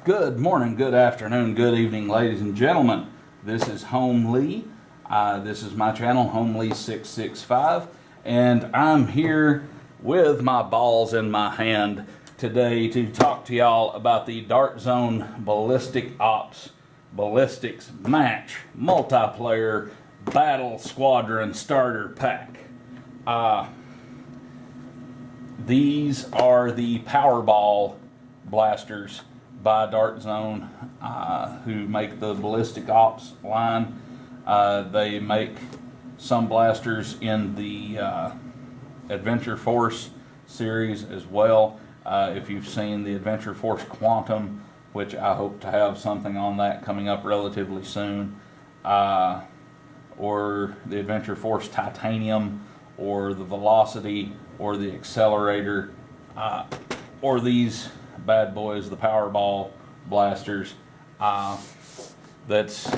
Good morning, good afternoon, good evening, ladies and gentlemen. This is Home Lee. This is my channel, Home Lee 665, and I'm here with my balls in my hand today to talk to y'all about the Dart Zone Ballistic Ops Ballistics Match Multiplayer Battle Squadron Starter Pack. These are the PowerBall blasters by Dart Zone, who make the Ballistic Ops line. They make some blasters in the Adventure Force series as well. If you've seen the Adventure Force Quantum, which I hope to have something on that coming up relatively soon, or the Adventure Force Titanium, or the Velocity, or the Accelerator, or these bad boys, the PowerBall blasters. That's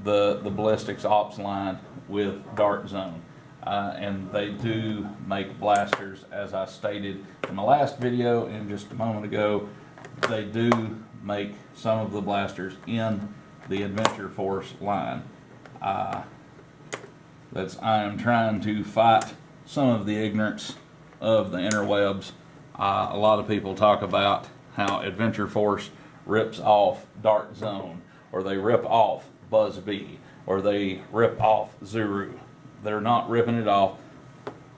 the Ballistics Ops line with Dart Zone. And they do make blasters, as I stated in my last video and just a moment ago. They do make some of the blasters in the Adventure Force line. I am trying to fight some of the ignorance of the interwebs. A lot of people talk about how Adventure Force rips off Dart Zone, or they rip off Buzz B, or they rip off Zuru. They're not ripping it off.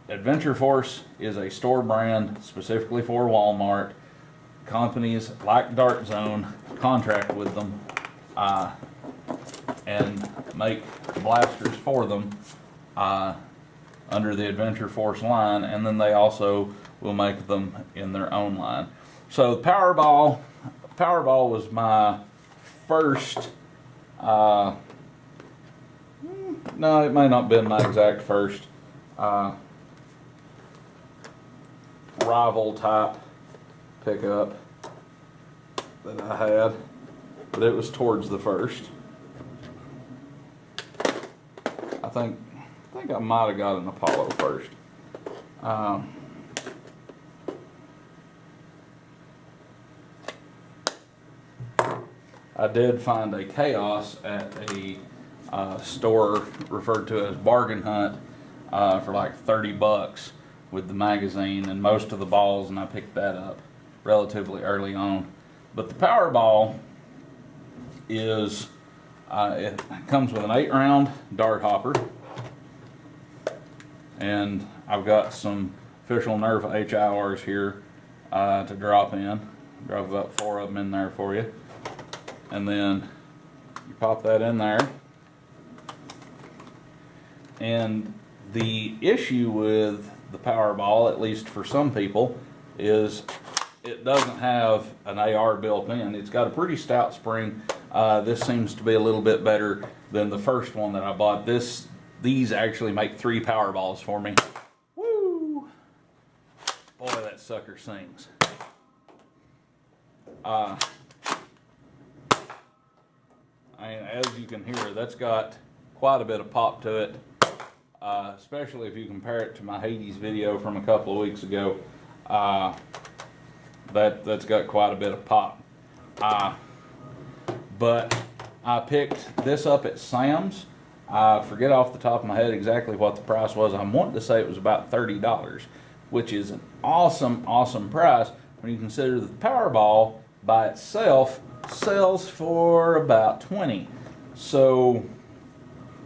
Adventure Force is a store brand specifically for Walmart. Companies like Dart Zone contract with them and make blasters for them under the Adventure Force line, and then they also will make them in their own line. So PowerBall was my first, no, it may not have been my exact first rival type pickup that I had, but it was towards the first. I think I might have got an Apollo first. I did find a Chaos at a store referred to as Bargain Hunt for like 30 bucks with the magazine and most of the balls, and I picked that up relatively early on. But the PowerBall is, it comes with an 8-round dart hopper, and I've got some official Nerf HIRs here to drop in. Drop about 4 of them in there for you. And then you pop that in there. And the issue with the PowerBall, at least for some people, is it doesn't have an AR built in. It's got a pretty stout spring. This seems to be a little bit better than the first one that I bought. These actually make 3 PowerBalls for me. Woo! Boy, that sucker sings. As you can hear, that's got quite a bit of pop to it, especially if you compare it to my Hades video from a couple of weeks ago. That's got quite a bit of pop. But I picked this up at Sam's. I forget off the top of my head exactly what the price was. I'm wanting to say it was about $30, which is an awesome, awesome price when you consider that the PowerBall by itself sells for about $20. So,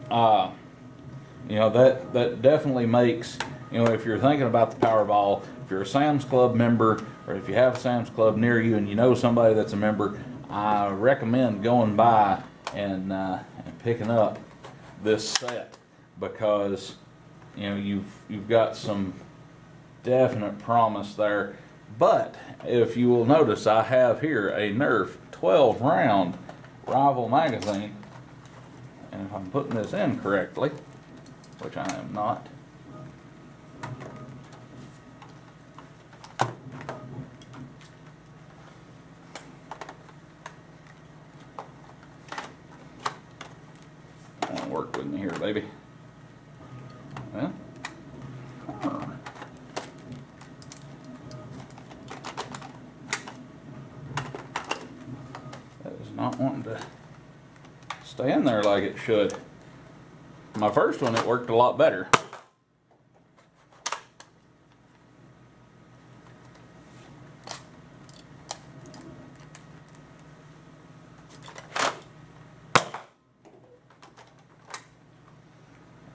that definitely makes, if you're thinking about the PowerBall, if you're a Sam's Club member, or if you have a Sam's Club near you and you know somebody that's a member, I recommend going by and picking up this set, because you've got some definite promise there. But if you will notice, I have here a Nerf 12-round Rival magazine, and if I'm putting this in correctly, which I am not, work with me here, baby. Well, stay in there like it should. My first one, it worked a lot better.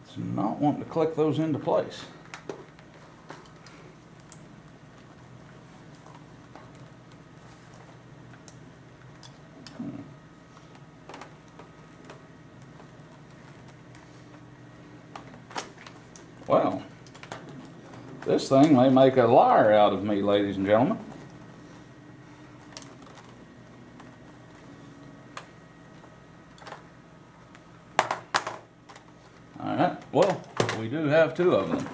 It's not wanting to click those into place. Well, this thing may make a liar out of me, ladies and gentlemen. Alright, well, we do have two of them.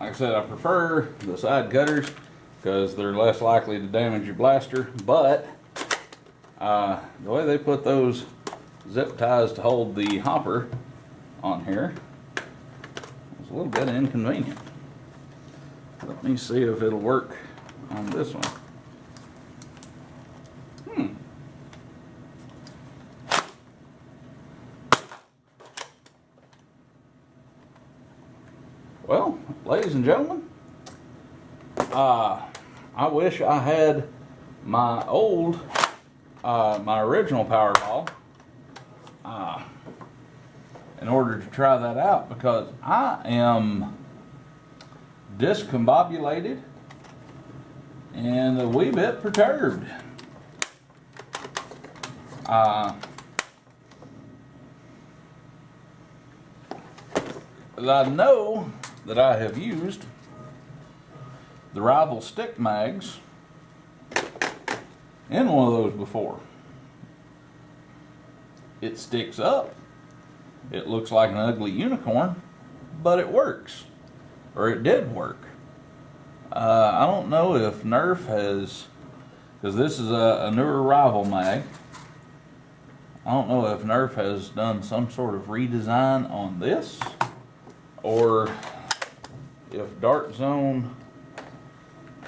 Like I said, I prefer the side cutters because they're less likely to damage your blaster, but the way they put those zip ties to hold the hopper on here is a little bit inconvenient. Let me see if it'll work on this one. Well, ladies and gentlemen, I wish I had my original PowerBall in order to try that out, because I am discombobulated and a wee bit perturbed. I know that I have used the rival stick mags in one of those before. It sticks up. It looks like an ugly unicorn, but it works, or it did work. I don't know if Nerf has, because this is a newer rival mag, I don't know if Nerf has done some sort of redesign on this, or if Dart Zone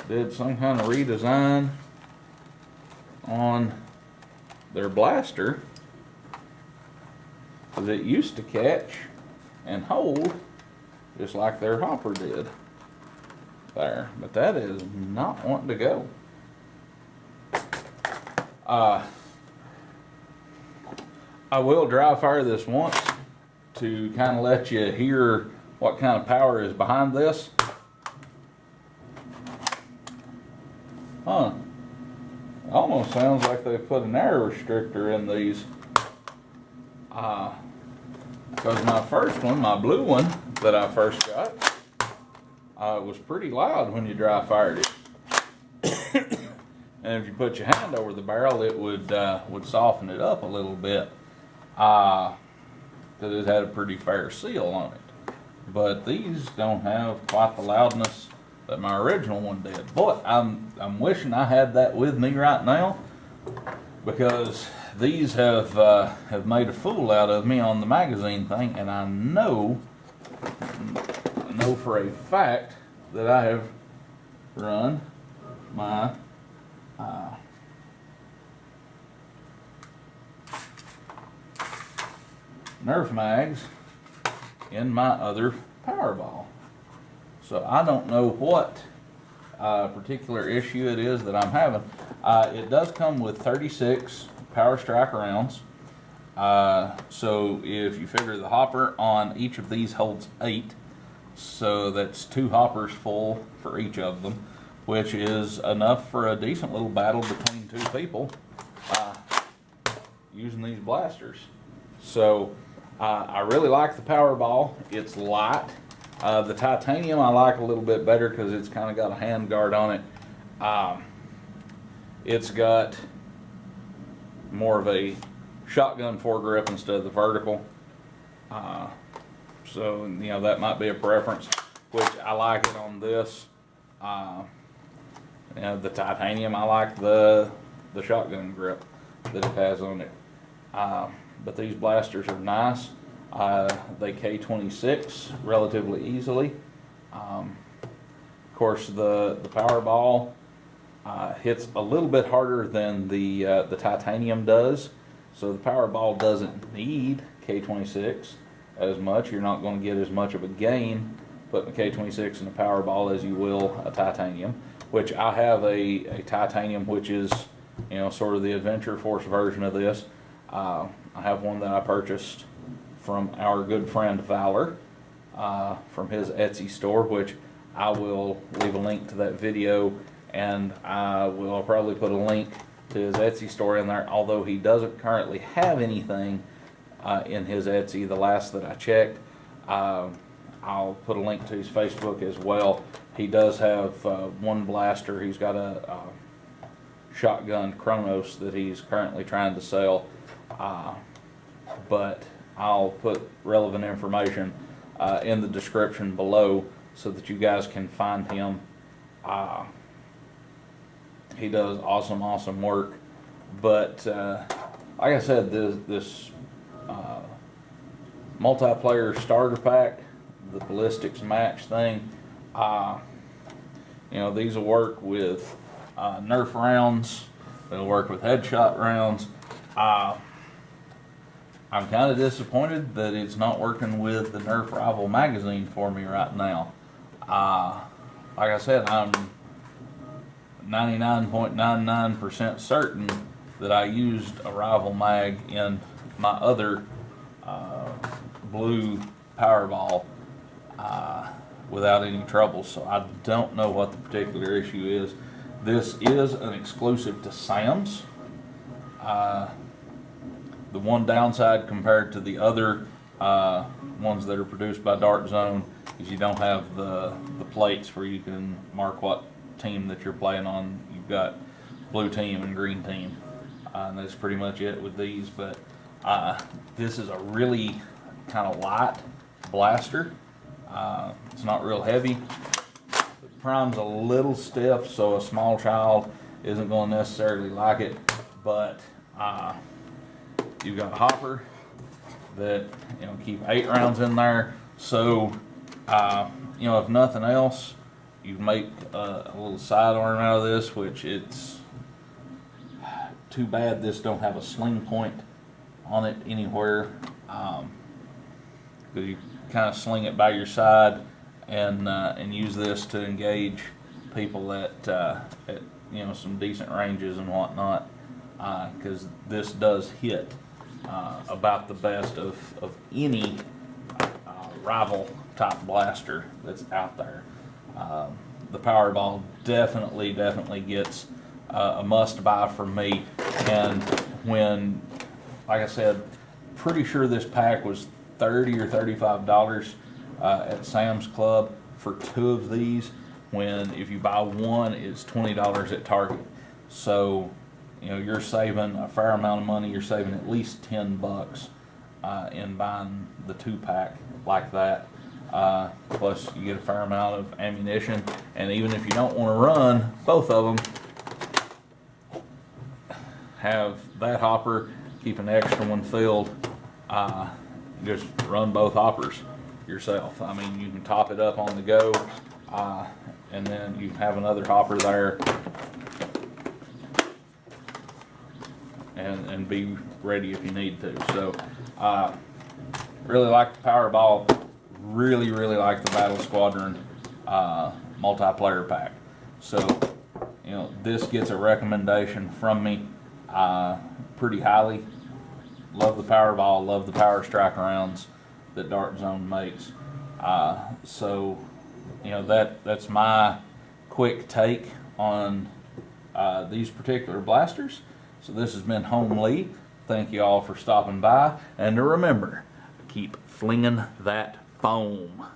did some kind of redesign on their blaster, because it used to catch and hold just like their hopper did there, but that is not wanting to go. I will dry fire this once to kind of let you hear what kind of power is behind this. Huh. It almost sounds like they put an air restrictor in these. Because my first one, my blue one that I first got, was pretty loud when you dry fired it. And if you put your hand over the barrel, it would soften it up a little bit. Because it had a pretty fair seal on it. But these don't have quite the loudness that my original one did. Boy, I'm wishing I had that with me right now, because these have made a fool out of me on the magazine thing, and I know for a fact that I have run my Nerf mags in my other PowerBall. So I don't know what particular issue it is that I'm having. It does come with 36 Power Strike rounds. So if you figure the hopper on each of these holds 8, so that's 2 hoppers full for each of them, which is enough for a decent little battle between 2 people using these blasters. So I really like the PowerBall. It's light. The titanium I like a little bit better because it's kind of got a hand guard on it. It's got more of a shotgun foregrip instead of the vertical. So, you know, that might be a preference, which I like it on this. You know, the titanium, I like the shotgun grip that it has on it. But these blasters are nice. They K26 relatively easily. Of course, the PowerBall hits a little bit harder than the titanium does. So the PowerBall doesn't need K26 as much. You're not going to get as much of a gain putting a K26 in a PowerBall as you will a titanium, which I have a titanium, which is, you know, sort of the Adventure Force version of this. I have one that I purchased from our good friend Valor from his Etsy store, which I will leave a link to that video, and I will probably put a link to his Etsy store in there, although he doesn't currently have anything in his Etsy the last that I checked. I'll put a link to his Facebook as well. He does have one blaster. He's got a shotgun Chronos that he's currently trying to sell, but I'll put relevant information in the description below so that you guys can find him. He does awesome work, but like I said, this multiplayer starter pack, the ballistics match thing, you know, these will work with Nerf rounds. They'll work with headshot rounds. I'm kind of disappointed that it's not working with the Nerf Rival magazine for me right now. Like I said, I'm 99.99% certain that I used a Rival mag in my other blue PowerBall without any trouble, so I don't know what the particular issue is. This is an exclusive to Sam's. The one downside compared to the other ones that are produced by Dart Zone is you don't have the plates where you can mark what team that you're playing on. You've got blue team and green team, and that's pretty much it with these. But this is a really kind of light blaster. It's not real heavy. The prime's a little stiff, so a small child isn't going to necessarily like it, but you've got a hopper that, you know, keep 8 rounds in there. So, you know, if nothing else, you make a little sidearm out of this, which it's too bad this don't have a sling point on it anywhere. Because you kind of sling it by your side and use this to engage people at you know, some decent ranges and whatnot. Because this does hit about the best of any rival type blaster that's out there. The PowerBall definitely gets a must buy from me. And when, like I said, pretty sure this pack was $30 or $35 at Sam's Club for 2 of these, when if you buy one it's $20 at Target. So, you know, you're saving a fair amount of money. You're saving at least $10 in buying the 2-pack like that. Plus you get a fair amount of ammunition, and even if you don't want to run both of them, have that hopper, keep an extra one filled, just run both hoppers yourself. I mean, you can top it up on the go, and then you have another hopper there, and be ready if you need to. So really like the PowerBall, really like the Battle Squadron multiplayer pack. So, you know, this gets a recommendation from me pretty highly. Love the PowerBall, love the Power Strike rounds that Dart Zone makes. So, you know, that's my quick take on these particular blasters. So this has been Home Lee. Thank you all for stopping by, and to remember, keep flinging that foam.